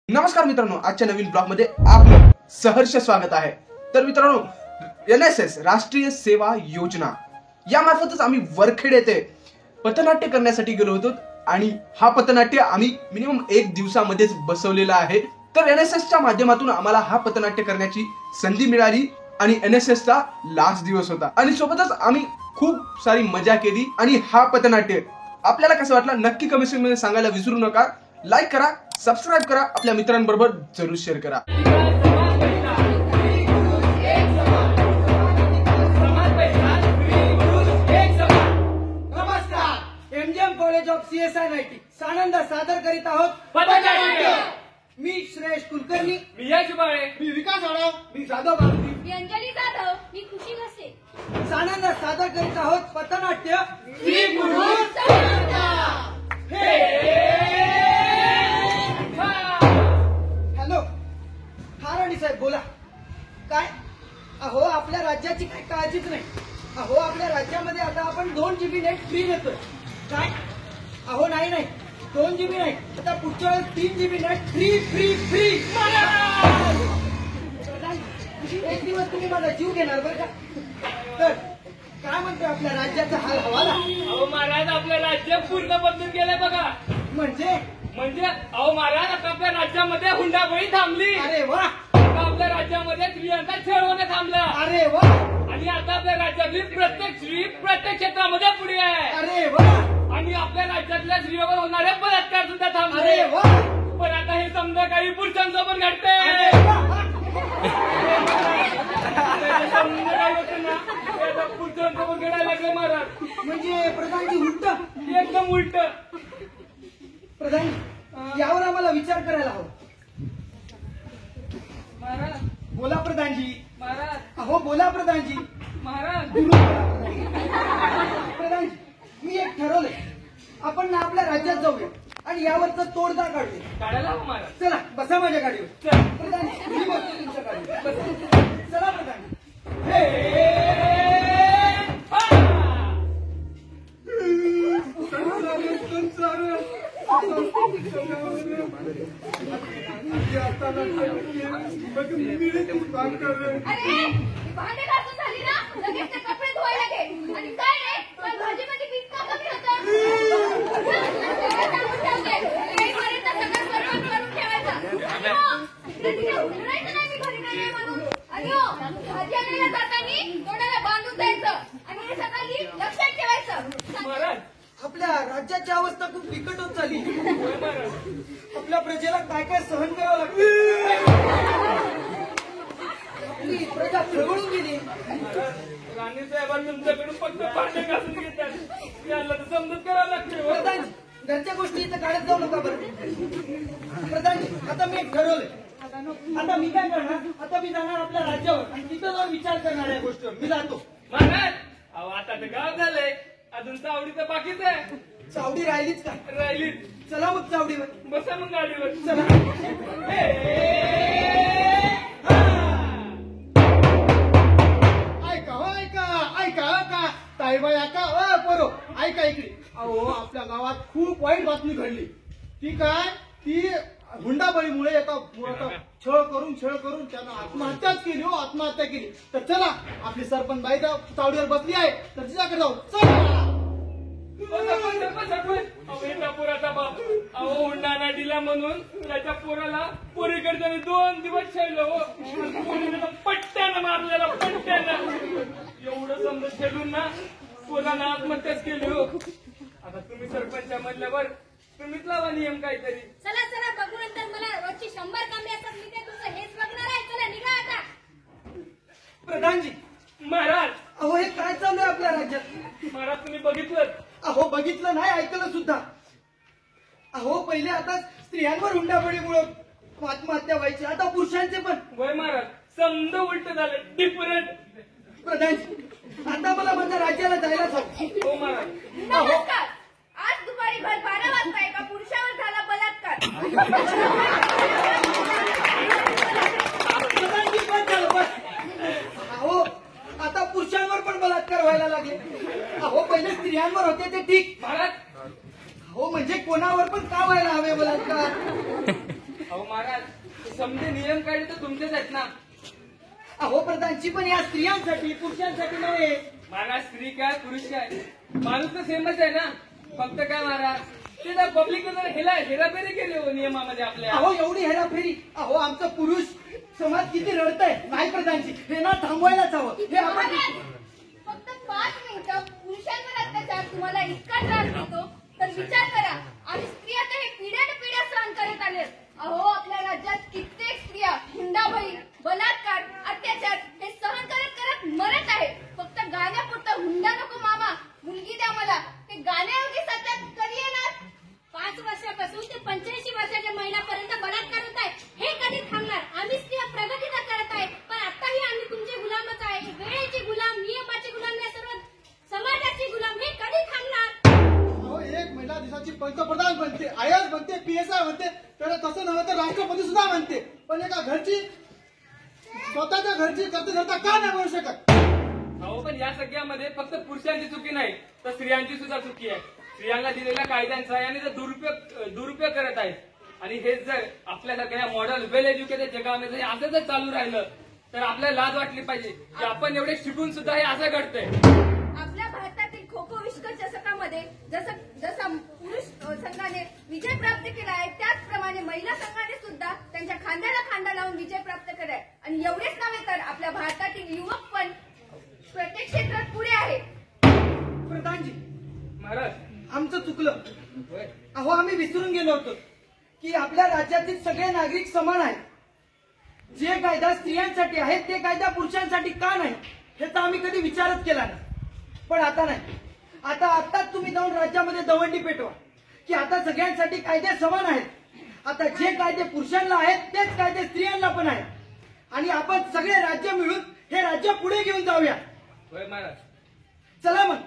नमस्कार मित्रांनो, आजच्या नवीन ब्लॉग मध्ये आपलं सहर्ष स्वागत आहे। तर मित्रांनो, NSS राष्ट्रीय सेवा योजना या मार्फतच आम्ही वरखेड येथे पथनाट्य करण्यासाठी गेलो होतो आणि हा पथनाट्य आम्ही मिनिमम 1 दिवसामध्येच बसवलेला आहे। तर NSS च्या माध्यमातून आम्हाला हा पथनाट्य करण्याची संधी मिळाली आणि NSS चा लास्ट दिवस होता आणि सोबतच आम्ही खूप सारी मजा केली। आणि हा पथनाट्य आपल्याला कसं वाटलं नक्की कमेंट सेक्शन मध्ये सांगायला विसरू नका। लाईक करा, सबस्क्राइब करा, आपल्या मित्रांबरोबर जरूर शेअर करा। नमस्कार, MGM कॉलेज ऑफ CSI नाईटी सानंद सादर करीत आहोत पथनाट्य। मी श्रेयश कुलकर्णी, मी यश बाळे, मी विकास आढाव, मी जाधव बालदी, मी अंजली जाधव, मी खुशी घसे। सानंद सादर करीत आहोत पथनाट्य श्री गुरु सानंद। हॅलो हा राणी साहेब बोला। काय अहो आपल्या राज्याची काही काळजीच नाही। अहो आपल्या राज्यामध्ये आता आपण 2 GB नेट फ्री देतोय। काय अहो नाही 2 GB नाही, आता पुढच्या वेळेस 3 GB net free free free. एक दिवस तुम्ही माझा जीव घेणार बरं का। तर काय म्हणतोय आपल्या राज्याचा हाल हवाला? अहो महाराज आपलं राज्य पूर्ण बदलून गेलंय बघा। म्हणजे अहो महाराज आता आपल्या राज्यामध्ये हुंडाबळी थांबली। अरे वा, आता आपल्या राज्यामध्ये स्त्रियांचा छळ होणं थांबला। अरे वा, आणि आता आपल्या राज्यातली प्रत्येक स्त्री प्रत्येक क्षेत्रामध्ये पुढे आहे। अरे वा, आणि आपल्या राज्यातल्या स्त्रियांवर होणारे बलात्कार सुद्धा थांबले। अरे वा, पण आता हे समजा काही पुरुषांसोबत घडते। अरे वा। पुरुषांसोबत घडायला लागले महाराज। म्हणजे प्रधानजी उलट एकदम उलट। प्रधान यावर आम्हाला विचार करायला हवा। महाराज बोला प्रधानजी। महाराज अहो बोला प्रधानजी। महाराज प्रधानजी मी एक ठरवलंय, आपण ना आपल्या राज्यात जाऊया आणि यावरचा तोडगा काढूया। काढायला हवं महाराज। चला बसा माझ्या गाडीवर। चल प्रधानजी मी बसतो तुमच्या गाडीवर। चला प्रधानजी। अरे भांडे घासून झाली ना, लगेच ते कपडे धुवायला घे। आणि काय रे, पण भाजीमध्ये पीठ का कमी होतं? सांगून ठेवते, येईपर्यंत सगळं स्वयंपाक करून ठेवायचा। आणि हो, तिथे उतरायचं नाही मी घरी नाहीये म्हणून। आणि हो, भाजी आणायला जाताना तोंडाला बांधून द्यायचं आणि हे सकाळी लक्षात ठेवायचं। महाराज आपल्या राज्याची अवस्था खूप बिकट होत चालली। होय महाराज। आपल्या प्रजेला काय काय सहन करावं लागतं। आपली प्रजा खळबळून गेली। राणी साहेबांनी तुमच्याकडून फक्त भांडे घासून घेतात। याला तर समजूत करावं लागते। प्रधानजी घरच्या गोष्टी इथं काढत जाऊ नका बरं। प्रधानजी आता मी एक ठरवलंय, आता मी काय करणार, आता मी जाणार आपल्या राज्यावर आणि तिथं जाऊन विचार करणार या गोष्टीवर। मी जातो। महाराज अहो आता तर गाव झालंय, अजून चावडी तर बाकीच आहे। चावडी राहिलीच का? राहिली। चला मग चावडीवर। बसा मग गाडीवर। चला। ऐका हो ऐका ऐका का ताईबाई ऐका पोरो ऐका इकडे। अहो आपल्या गावात खूप वाईट बातमी घडली। ती काय, ती हुंडाबळीमुळे एका छळ करून त्यानं आत्महत्याच केली। हो आत्महत्या केली। तर चला आपली सरपंच बाई चावडीवर बसली आहे, तर तिच्याकडे जाऊ। चला एका पोराचा बाप अहो हुंडा नाही दिला म्हणून त्याच्या पोराला पोरीकडे 2 दिवस छेडलं। हो पोरीनं पट्ट्यानं मारलेला, पट्ट्यानं। एवढं समजा छेडून ना पोरानं आत्महत्याच केली। हो आता तुम्ही सरपंच म्हणल्यावर तुम्हीच लावा नियम काहीतरी। चला चला बघू, नंतर मला रोजची 100 कामे असतात। मी काय तुझं हेच बघणार आहे? चला निघा आता। प्रधानजी महाराज अहो हे काय चालू आहे आपल्या राज्यात? महाराज तुम्ही बघितलं? अहो बघितलं नाही, ऐकलं सुद्धा। अहो पहिले आता स्त्रियांवर हुंडाबळीमुळे आत्महत्या व्हायची, आता पुरुषांचे पण। वय महाराज समजा उलट झालं, डिफरंट। प्रधानजी आता मला माझ्या राज्याला जायलाच हवं। हो महाराज। नमस्कार, आज दुपारी 12 वाजता एका पुरुषावर झाला बलात्कार। प्रधानजी बस झालं बस। अहो आता पुरुषांवर पण बलात्कार व्हायला लागले। अहो पहिले स्त्रियांवर होते ते ठीक महाराज हो म्हणजे कोणावर पण का व्हायला हवे बलात्कार? अहो महाराज महाराज समजे नियम काढले तर तुमचेच आहेत ना. अहो प्रधानजी, पण या स्त्रियांसाठी पुरुषांसाठी नव्हे. महाराज स्त्री काय पुरुष काय माणूस तर सेमच आहे ना. फक्त काय महाराज ते ना पब्लिक हेराफेरी केली हो नियमामध्ये आपल्या. अहो एवढी हेराफेरी. अहो आमचं पुरुष समाज किती रडतंय. नाही प्रधानजी, हे ना थांबवायलाच हवं. हे आपण महाराज, फक्त 5 मिनिटं पुरुषांवर अत्याचार तुम्हाला इतका त्रास देतो तर विचार करा. आम्ही स्त्रिया तर हे पिढ्यानपिढ्या सहन करत आले. अहो आपल्या राज्यात कित्येक स्त्रिया हुंडाबळी, बलात्कार, अत्याचार हे सहन करत करत मरत आहेत. फक्त गाण्यापुरतं हुंडा नको मामा, मुलगी द्या मला. ते गाण्याऐवजी सत्यात कधी येणार? 5 वर्षापासून ते 85 वर्षाच्या महिन्यापर्यंत बलात्कार होत आहे. हे कधी थांबणार? आम्ही स्त्रिया प्रगती तर करत आहे, पण आताही आम्ही तुमचे गुलामच आहे. वेळेचे गुलाम, नियमाचे गुलाम, या सर्व समाजाचे गुलाम. हे कधी थांबणार? अहो एक महिला देशाची पंतप्रधान बनते, आयएस बनते, पीएसआय बनते, तर तसं नव्हे तर राष्ट्रपती सुद्धा बनते. पण एका घरची स्वतःच्या घरची करता करता का नाही बनू शकत? अहो पण या सगळ्यामध्ये फक्त पुरुषांची चुकी नाही तर स्त्रियांची सुद्धा चुकी आहे. स्त्रियांना दिलेल्या कायद्यांचा आणि ते दुरुपयोग करत आहेत. आणि हेच जर आपल्या सगळ्या मॉडल वेल एज्युकेटेड जगामध्ये असं जर चालू राहिलं तर आपल्याला लाज वाटली पाहिजे की आपण एवढे शिकून सुद्धा हे असं घडतंय. आपल्या भारतातील खो खो विश्वचषकामध्ये जसा पुरुष संघाने विजय प्राप्त केला आहे त्याचप्रमाणे महिला संघाने सुद्धा त्यांच्या खांद्याला खांदा लावून विजय प्राप्त केलाय. आणि एवढेच नव्हे तर आपल्या भारतातील युवक पण प्रत्येक क्षेत्रात पुढे आहे. प्रधानजी, महाराज आमचं चुकलं. होय. अहो आम्ही विसरून गेलो होतो की आपल्या राज्यातील सगळे नागरिक समान आहेत. जे कायदा स्त्रियांसाठी आहेत ते कायदा पुरुषांसाठी का नाही ह्याचा आम्ही कधी विचारच केला नाही. पण आता नाही. आताच तुम्ही जाऊन राज्यामध्ये दवंडी पेटवा की आता सगळ्यांसाठी कायदे समान आहेत. आता जे कायदे पुरुषांना आहेत तेच कायदे स्त्रियांना पण आहेत. आणि आपण सगळे राज्य मिळून हे राज्य पुढे घेऊन जाऊया. होय महाराज. चला मग.